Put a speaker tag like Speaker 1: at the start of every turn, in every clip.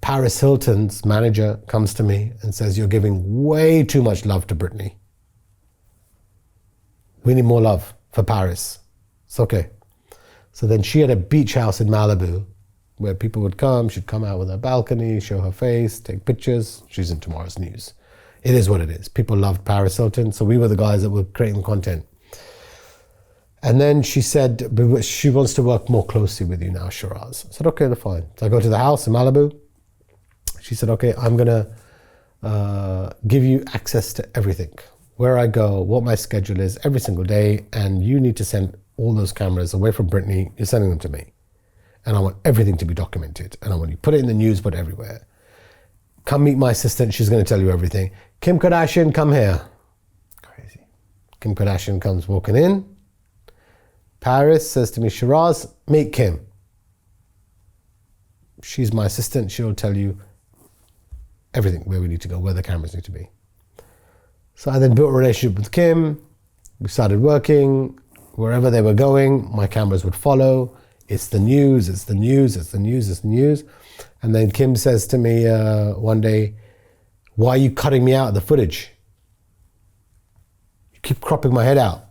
Speaker 1: Paris Hilton's manager comes to me and says, you're giving way too much love to Britney. We need more love for Paris. It's okay. So then she had a beach house in Malibu where people would come, she'd come out with her balcony, show her face, take pictures. She's in tomorrow's news. It is what it is. People loved Paris Hilton, so we were the guys that were creating content. And then she said, she wants to work more closely with you now, Sheeraz. I said, okay, that's fine. So I go to the house in Malibu. She said, okay, I'm gonna give you access to everything. Where I go, what my schedule is every single day, and you need to send all those cameras away from Britney. You're sending them to me. And I want everything to be documented. And I want you to put it in the news, put it everywhere. Come meet my assistant, she's gonna tell you everything. Kim Kardashian, come here. Crazy. Kim Kardashian comes walking in. Paris says to me, Sheeraz, meet Kim. She's my assistant, she'll tell you everything, where we need to go, where the cameras need to be. So I then built a relationship with Kim. We started working. Wherever they were going, my cameras would follow. It's the news, it's the news, it's the news, it's the news. And then Kim says to me one day, why are you cutting me out of the footage? You keep cropping my head out.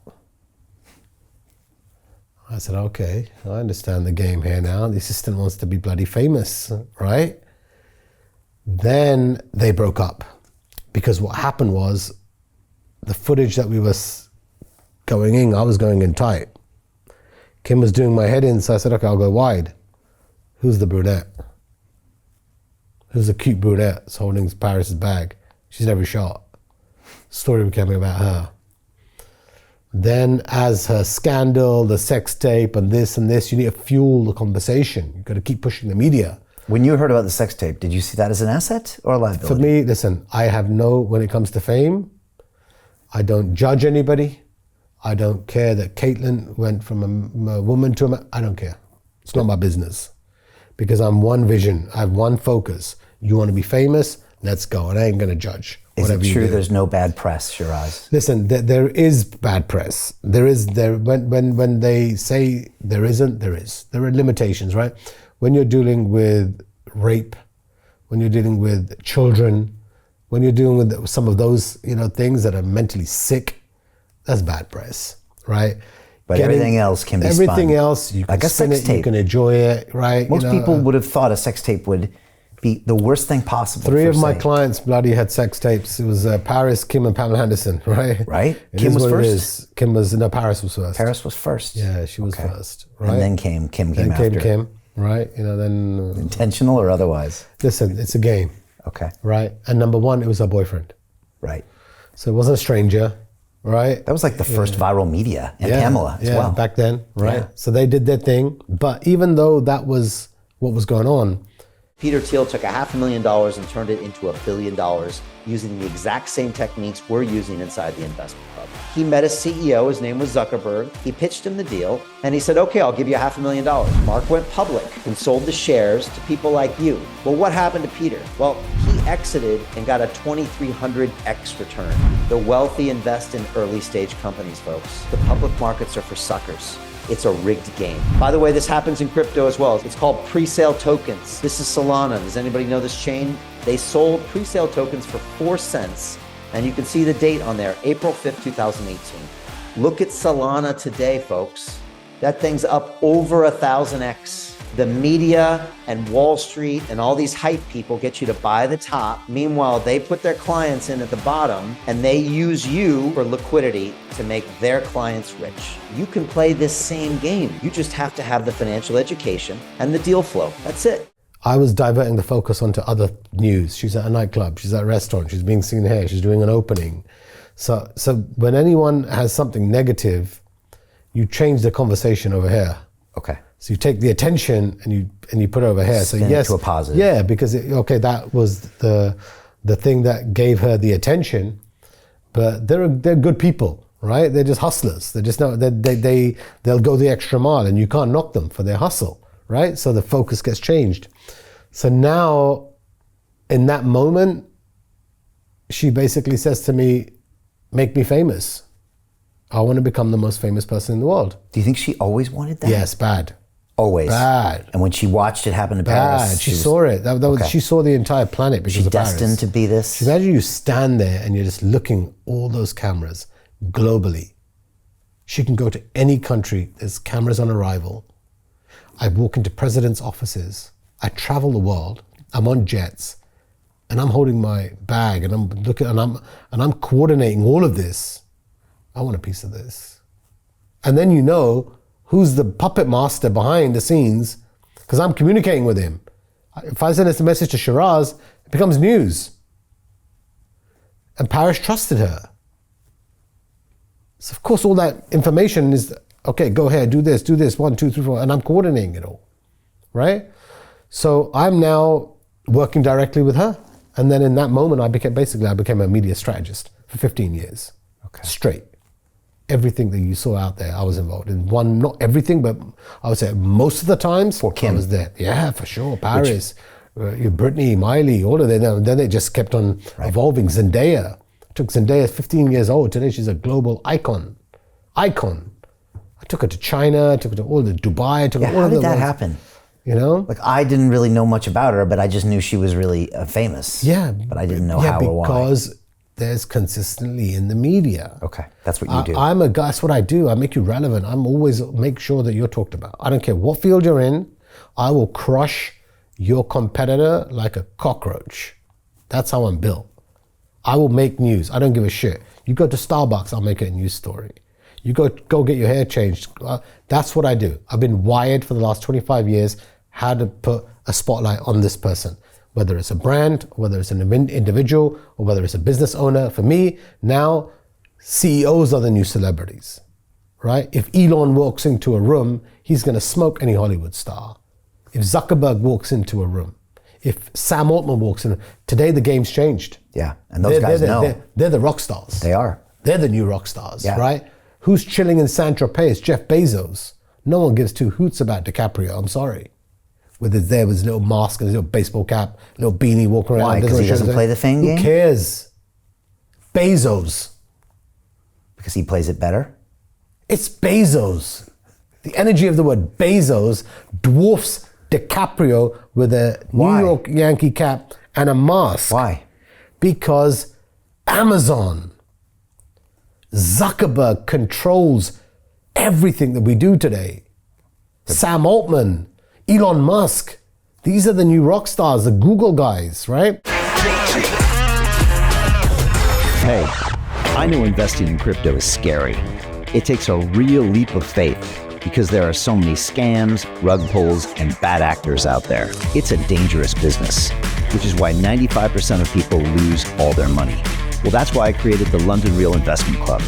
Speaker 1: I said, okay, I understand the game here now. The assistant wants to be bloody famous, right? Then they broke up because what happened was the footage that we were going in, I was going in tight. Kim was doing my head in, so I said, okay, I'll go wide. Who's the brunette? Who's the cute brunette that's holding Paris's bag? She's in every shot. Story became about her. Then as her scandal, the sex tape and this, you need to fuel the conversation. You've got to keep pushing the media.
Speaker 2: When you heard about the sex tape, did you see that as an asset or a liability?
Speaker 1: For me, listen, I have when it comes to fame, I don't judge anybody. I don't care that Caitlyn went from a woman to a man. I don't care. It's not my business. Because I'm one vision, I have one focus. You want to be famous? Let's go. And I ain't going to judge.
Speaker 2: Is it true there's no bad press, Sheeraz?
Speaker 1: Listen, there is bad press. When they say there isn't, there is. There are limitations, right? When you're dealing with rape, when you're dealing with children, when you're dealing with some of those, things that are mentally sick, that's bad press, right?
Speaker 2: But everything else can be spun.
Speaker 1: Everything else, you can spin it, you can enjoy it, right?
Speaker 2: Most people would have thought a sex tape would be the worst thing possible.
Speaker 1: Three of my clients bloody had sex tapes. It was Paris, Kim, and Pamela Anderson, right?
Speaker 2: Right?
Speaker 1: Kim was first? Paris was first.
Speaker 2: Paris was first?
Speaker 1: Yeah, she was first, right?
Speaker 2: And then Kim came after.
Speaker 1: Kim, right? Then...
Speaker 2: Intentional or otherwise?
Speaker 1: Listen, it's a game.
Speaker 2: Okay.
Speaker 1: Right? And number one, it was her boyfriend.
Speaker 2: Right.
Speaker 1: So it wasn't a stranger, right?
Speaker 2: That was like the first viral media, and Pamela as well.
Speaker 1: Back then, right?
Speaker 2: Yeah.
Speaker 1: So they did their thing. But even though that was what was going on,
Speaker 3: Peter Thiel took $500,000 and turned it into $1 billion using the exact same techniques we're using inside the investment club. He met a CEO, his name was Zuckerberg. He pitched him the deal and he said, okay, I'll give you $500,000. Mark went public and sold the shares to people like you. Well, what happened to Peter? Well, he exited and got a 2,300x return. The wealthy invest in early stage companies, folks. The public markets are for suckers. It's a rigged game. By the way, this happens in crypto as well. It's called pre-sale tokens. This is Solana. Does anybody know this chain? They sold pre-sale tokens for 4 cents. And you can see the date on there, April 5th, 2018. Look at Solana today, folks. That thing's up over 1,000x. The media and Wall Street and all these hype people get you to buy the top. Meanwhile, they put their clients in at the bottom and they use you for liquidity to make their clients rich. You can play this same game. You just have to have the financial education and the deal flow. That's it.
Speaker 1: I was diverting the focus onto other news. She's at a nightclub, she's at a restaurant, she's being seen here, she's doing an opening. So when anyone has something negative, you change the conversation over here.
Speaker 2: Okay.
Speaker 1: So you take the attention and you put it over here.
Speaker 2: Spin it to a positive.
Speaker 1: Yeah, because that was the thing that gave her the attention. But they're good people, right? They're just hustlers. They're just they'll go the extra mile, and you can't knock them for their hustle, right? So the focus gets changed. So now, in that moment, she basically says to me, "Make me famous. I want to become the most famous person in the world."
Speaker 2: Do you think she always wanted that?
Speaker 1: Yes, bad.
Speaker 2: Always.
Speaker 1: Bad.
Speaker 2: And when she watched it happen to
Speaker 1: Bad.
Speaker 2: Paris,
Speaker 1: She saw it. She saw the entire planet because
Speaker 2: she's
Speaker 1: of Paris.
Speaker 2: destined to be this.
Speaker 1: Imagine you stand there and you're just looking all those cameras globally. She can go to any country. There's cameras on arrival. I walk into presidents' offices. I travel the world. I'm on jets, and I'm holding my bag, and I'm looking, and I'm coordinating all of this. I want a piece of this. And then you know who's the puppet master behind the scenes, because I'm communicating with him. If I send this message to Sheeraz, it becomes news. And Paris trusted her. So of course all that information is, okay, go ahead, do this, 1, 2, 3, 4, and I'm coordinating it all, right? So I'm now working directly with her. And then in that moment, I became a media strategist for 15 years, straight. Everything that you saw out there, I was involved in. Not everything, but I would say most of the times,
Speaker 2: for Kim.
Speaker 1: I was there. Yeah, for sure. Paris, Britney, Miley, all of them. Then it just kept on evolving. Zendaya. Took Zendaya 15 years old. Today she's a global icon. I took her to China, I took her to all the Dubai, I took her all
Speaker 2: how
Speaker 1: of
Speaker 2: did
Speaker 1: the
Speaker 2: that
Speaker 1: ones.
Speaker 2: happen?
Speaker 1: You know?
Speaker 2: Like, I didn't really know much about her, but I just knew she was really famous.
Speaker 1: Yeah.
Speaker 2: But I didn't know how or why.
Speaker 1: Because there's consistently in the media.
Speaker 2: Okay, that's what you do.
Speaker 1: I'm a guy, that's what I do. I make you relevant. I'm always make sure that you're talked about. I don't care what field you're in. I will crush your competitor like a cockroach. That's how I'm built. I will make news. I don't give a shit. You go to Starbucks, I'll make it a news story. You go get your hair changed. That's what I do. I've been wired for the last 25 years how to put a spotlight on this person. Whether it's a brand, whether it's an individual, or whether it's a business owner. For me, now, CEOs are the new celebrities, right? If Elon walks into a room, he's going to smoke any Hollywood star. If Zuckerberg walks into a room, if Sam Altman walks in, today the game's changed.
Speaker 2: Yeah, and those guys know.
Speaker 1: They're the rock stars.
Speaker 2: They are.
Speaker 1: They're the new rock stars, right? Who's chilling in Saint-Tropez? It's Jeff Bezos. No one gives two hoots about DiCaprio, I'm sorry. Whether it's there with his little mask and his little baseball cap, little beanie walking around.
Speaker 2: Why? Because he doesn't play the fame game?
Speaker 1: Who cares? Bezos.
Speaker 2: Because he plays it better?
Speaker 1: It's Bezos. The energy of the word Bezos dwarfs DiCaprio with a New York Yankee cap and a mask.
Speaker 2: Why?
Speaker 1: Because Amazon, Zuckerberg controls everything that we do today. Sam Altman, Elon Musk, these are the new rock stars, the Google guys, right?
Speaker 4: Hey, I know investing in crypto is scary. It takes a real leap of faith because there are so many scams, rug pulls, and bad actors out there. It's a dangerous business, which is why 95% of people lose all their money. Well, that's why I created the London Real Investment Club,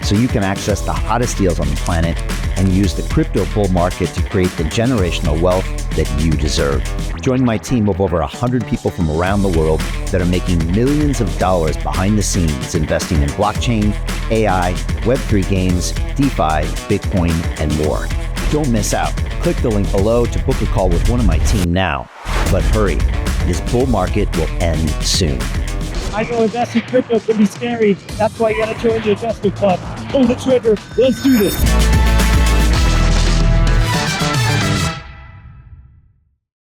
Speaker 4: so you can access the hottest deals on the planet and use the crypto bull market to create the generational wealth that you deserve. Join my team of over 100 people from around the world that are making millions of dollars behind the scenes investing in blockchain, AI, Web3 games, DeFi, Bitcoin, and more. Don't miss out. Click the link below to book a call with one of my team now. But hurry, this bull market will end soon.
Speaker 5: I know investing in crypto can be scary. That's why you gotta join the investment club. Pull the trigger. Let's do this.